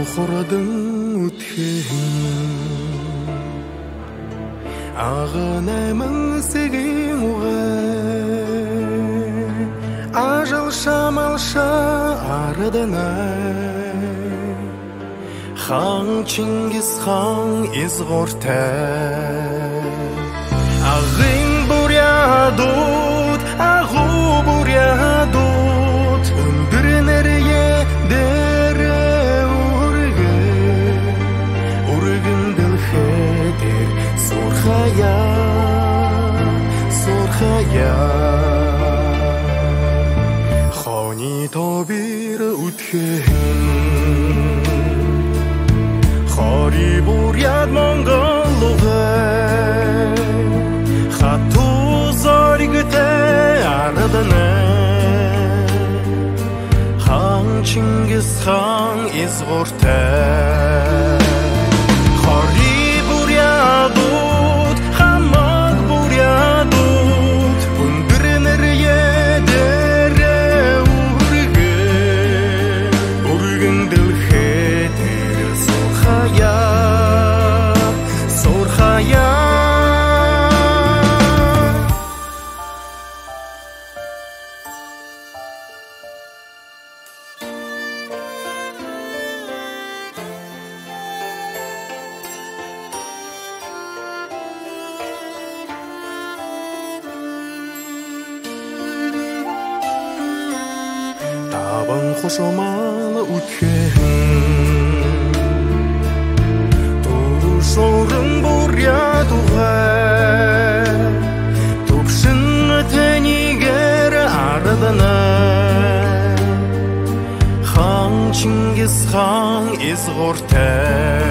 Хорадың өткен ағынаймын сеген оғай ажал шамалша араданай хан Чингис хан изғортай ағын бурядут ағу бурядут өндірінерге дәрі ургын ділхедер сорхая хани тобир үткен хари буряд монголуғай хату заригте араданай хан Чингис хан изғортай хари бурядут хамак бурядут өндірінерге дәрі ургын ділхетер сорхая табан қошамалы өткен тұруш орын бурядуғай топшын тәнігер араданай хан Чингис хан изғортай